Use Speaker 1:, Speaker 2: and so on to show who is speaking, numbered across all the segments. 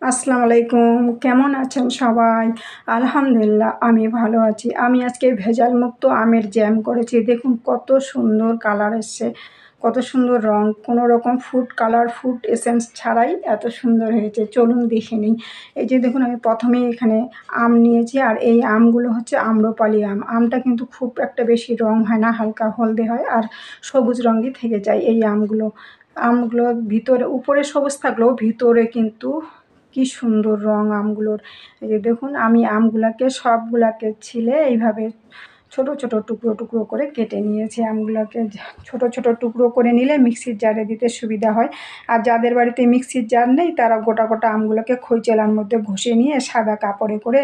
Speaker 1: আসসালামু আলাইকুম। কেমন আছেন সবাই? আলহামদুলিল্লাহ আমি ভালো আছি। আমি আজকে ভেজাল মুক্ত আমের জ্যাম করেছি। দেখুন কত সুন্দর কালার এসছে, কত সুন্দর রং। কোনো রকম ফুড কালার, ফুড এসেন্স ছাড়াই এত সুন্দর হয়েছে। চলুন দেখে নিই। এই যে দেখুন, আমি প্রথমেই এখানে আম নিয়েছি, আর এই আমগুলো হচ্ছে আম্রপালি আম। আমটা কিন্তু খুব একটা বেশি রং হয় না, হালকা হলদে হয় আর সবুজ রঙই থেকে যায় এই আমগুলো। আমগুলোর ভিতরে, উপরে সবুজ থাকলেও ভিতরে কিন্তু কি সুন্দর রং আমগুলোর। এই যে দেখুন, আমি আমগুলাকে সবগুলাকে ছিলে এইভাবে ছোট ছোট টুকরো টুকরো করে কেটে নিয়েছি। আমগুলোকে ছোট ছোট টুকরো করে নিলে মিক্সির জারে দিতে সুবিধা হয়। আর যাদের বাড়িতে মিক্সির জার নেই তারা গোটা গোটা আমগুলোকে খৈচেলার মধ্যে ঘষে নিয়ে সাদা কাপড়ে করে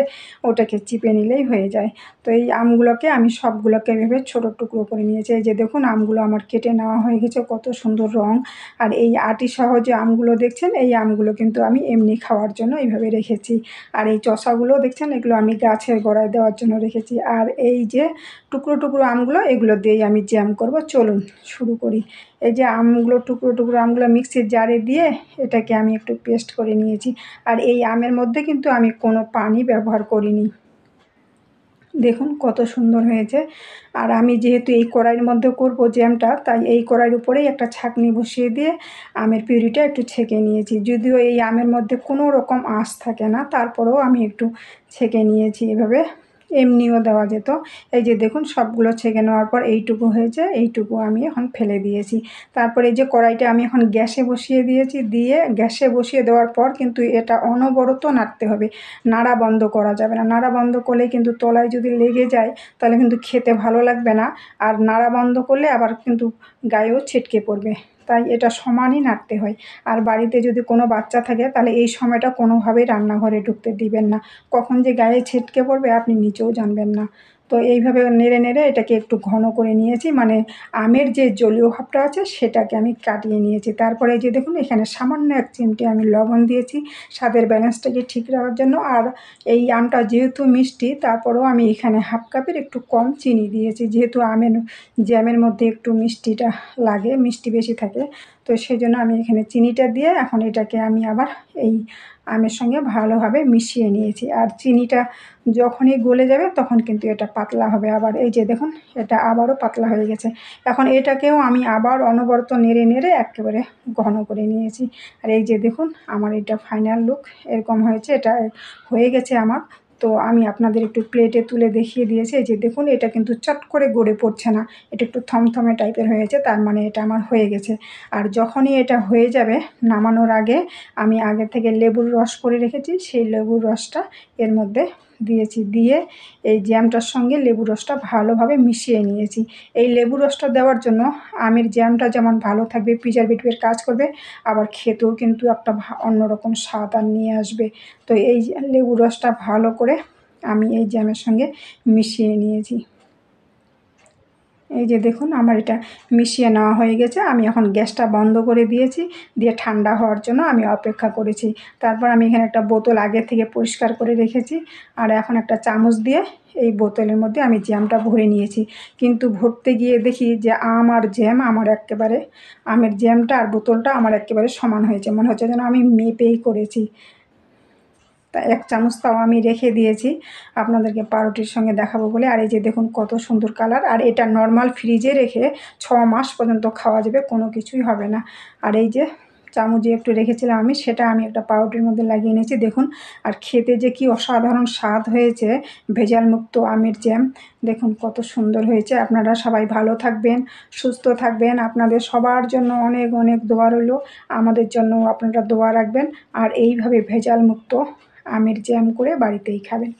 Speaker 1: ওটাকে চিপে নিলেই হয়ে যায়। তো এই আমগুলোকে আমি সবগুলোকে ভেবে ছোট টুকরো করে নিয়েছি। এই যে দেখুন, আমগুলো আমার কেটে নেওয়া হয়ে গেছে, কত সুন্দর রং। আর এই আটি সহ যে আমগুলো দেখছেন, এই আমগুলো কিন্তু আমি এমনি খাওয়ার জন্য এইভাবে রেখেছি। আর এই চষাগুলো দেখছেন, এগুলো আমি গাছের গোড়ায় দেওয়ার জন্য রেখেছি। আর এই যে টুকরো টুকরো আমগুলো, এগুলো দিয়েই আমি জ্যাম করব। চলুন শুরু করি। এই যে আমগুলো, টুকরো টুকরো আমগুলো মিক্সির জারে দিয়ে এটাকে আমি একটু পেস্ট করে নিয়েছি। আর এই আমের মধ্যে কিন্তু আমি কোনো পানি ব্যবহার করিনি। দেখুন কত সুন্দর হয়েছে। আর আমি যেহেতু এই কড়াইয়ের মধ্যে করব জ্যামটা, তাই এই কড়াইয়ের উপরেই একটা ছাঁকনি বসিয়ে দিয়ে আমের পিউরিটা একটু ছেঁকে নিয়েছি। যদিও এই আমের মধ্যে কোনো রকম আঁশ থাকে না, তারপরেও আমি একটু ছেঁকে নিয়েছি। এভাবে এমনিও দেওয়া যেত। এই যে দেখুন, সবগুলো ছেঁকে নেওয়ার পর এইটুকু হয়েছে, এইটুকু আমি এখন ফেলে দিয়েছি। তারপরে এই যে কড়াইটা আমি এখন গ্যাসে বসিয়ে দিয়েছি, দিয়ে গ্যাসে বসিয়ে দেওয়ার পর কিন্তু এটা অনবরত নাড়তে হবে। নাড়া বন্ধ করা যাবে না। নাড়া বন্ধ করলে কিন্তু তলায় যদি লেগে যায় তাহলে কিন্তু খেতে ভালো লাগবে না। আর নাড়া বন্ধ করলে আবার কিন্তু গায়েও ছিটকে পড়বে। তাই এটা সমানই নাড়তে হয়। আর বাড়িতে যদি কোনো বাচ্চা থাকে তাহলে এই সময়টা কোনোভাবেই রান্নাঘরে ঢুকতে দিবেন না। কখন যে গায়ে ছিটকে পড়বে আপনি নিজেও জানবেন না। তো এইভাবে নেড়ে নেড়ে এটাকে একটু ঘন করে নিয়েছি, মানে আমের যে জলীয় ভাবটা আছে সেটাকে আমি কাটিয়ে নিয়েছি। তারপরে এই যে দেখুন, এখানে সামান্য এক চিমটি আমি লবণ দিয়েছি স্বাদের ব্যালেন্সটাকে ঠিক রাখার জন্য। আর এই আমটা যেহেতু মিষ্টি, তারপরেও আমি এখানে হাফ কাপের একটু কম চিনি দিয়েছি, যেহেতু আমের জ্যামের মধ্যে একটু মিষ্টিটা লাগে, মিষ্টি বেশি থাকে। তো সেই জন্য আমি এখানে চিনিটা দিয়ে এখন এটাকে আমি আবার এই আমের সঙ্গে ভালোভাবে মিশিয়ে নিয়েছি। আর চিনিটা যখনই গলে যাবে তখন কিন্তু এটা পাতলা হবে আবার। এই যে দেখুন, এটা আবারও পাতলা হয়ে গেছে। এখন এটাকেও আমি আবার অনবরত নেড়ে নেড়ে একেবারে ঘন করে নিয়েছি। আর এই যে দেখুন, আমার এটা ফাইনাল লুক এরকম হয়েছে। এটা হয়ে গেছে আমার। তো আমি আপনাদের একটু প্লেটে তুলে দেখিয়ে দিয়েছি। এই যে দেখুন, এটা কিন্তু চট করে গড়ে পড়ছে না, এটা একটু থমথমে টাইপের হয়েছে, তার মানে এটা আমার হয়ে গেছে। আর যখনই এটা হয়ে যাবে, নামানোর আগে আমি আগে থেকে লেবুর রস করে রেখেছি, সেই লেবুর রসটা এর মধ্যে দিয়েছি। দিয়ে এই জ্যামটার সঙ্গে লেবু রসটা ভালোভাবে মিশিয়ে নিয়েছি। এই লেবু রসটা দেওয়ার জন্য আমের জ্যামটা যেমন ভালো থাকবে, প্রিজারভেটিভের কাজ করবে, আবার খেতেও কিন্তু একটা অন্যরকম স্বাদ আর নিয়ে আসবে। তো এই লেবু রসটা ভালো করে আমি এই জ্যামের সঙ্গে মিশিয়ে নিয়েছি। এই যে দেখুন, আমার এটা মিশিয়ে নেওয়া হয়ে গেছে। আমি এখন গ্যাসটা বন্ধ করে দিয়েছি, দিয়ে ঠান্ডা হওয়ার জন্য আমি অপেক্ষা করেছি। তারপর আমি এখানে একটা বোতল আগে থেকে পরিষ্কার করে রেখেছি। আর এখন একটা চামচ দিয়ে এই বোতলের মধ্যে আমি জ্যামটা ভরে নিয়েছি। কিন্তু ভরতে গিয়ে দেখি যে আম আর জ্যাম আমার একেবারে, আমের জ্যামটা আর বোতলটা আমার একেবারে সমান হয়েছে, মনে হচ্ছে যেন আমি মেপেই করেছি। তা এক চামচ তাও আমি রেখে দিয়েছি আপনাদেরকে পাউরুটির সঙ্গে দেখাবো বলে। আর এই যে দেখুন কত সুন্দর কালার। আর এটা নর্মাল ফ্রিজে রেখে 6 মাস পর্যন্ত খাওয়া যাবে, কোনো কিছুই হবে না। আর এই যে চামচে একটু রেখেছিলাম আমি, সেটা আমি একটা পাউরুটির মধ্যে লাগিয়ে নিয়েছি দেখুন। আর খেতে যে কি অসাধারণ স্বাদ হয়েছে ভেজাল মুক্ত আমের জ্যাম। দেখুন কত সুন্দর হয়েছে। আপনারা সবাই ভালো থাকবেন, সুস্থ থাকবেন। আপনাদের সবার জন্য অনেক অনেক দোয়া রইল। আমাদের জন্য আপনারা দোয়া রাখবেন। আর এইভাবে ভেজাল মুক্ত আমের জ্যাম করে বাড়িতেই খাবেন।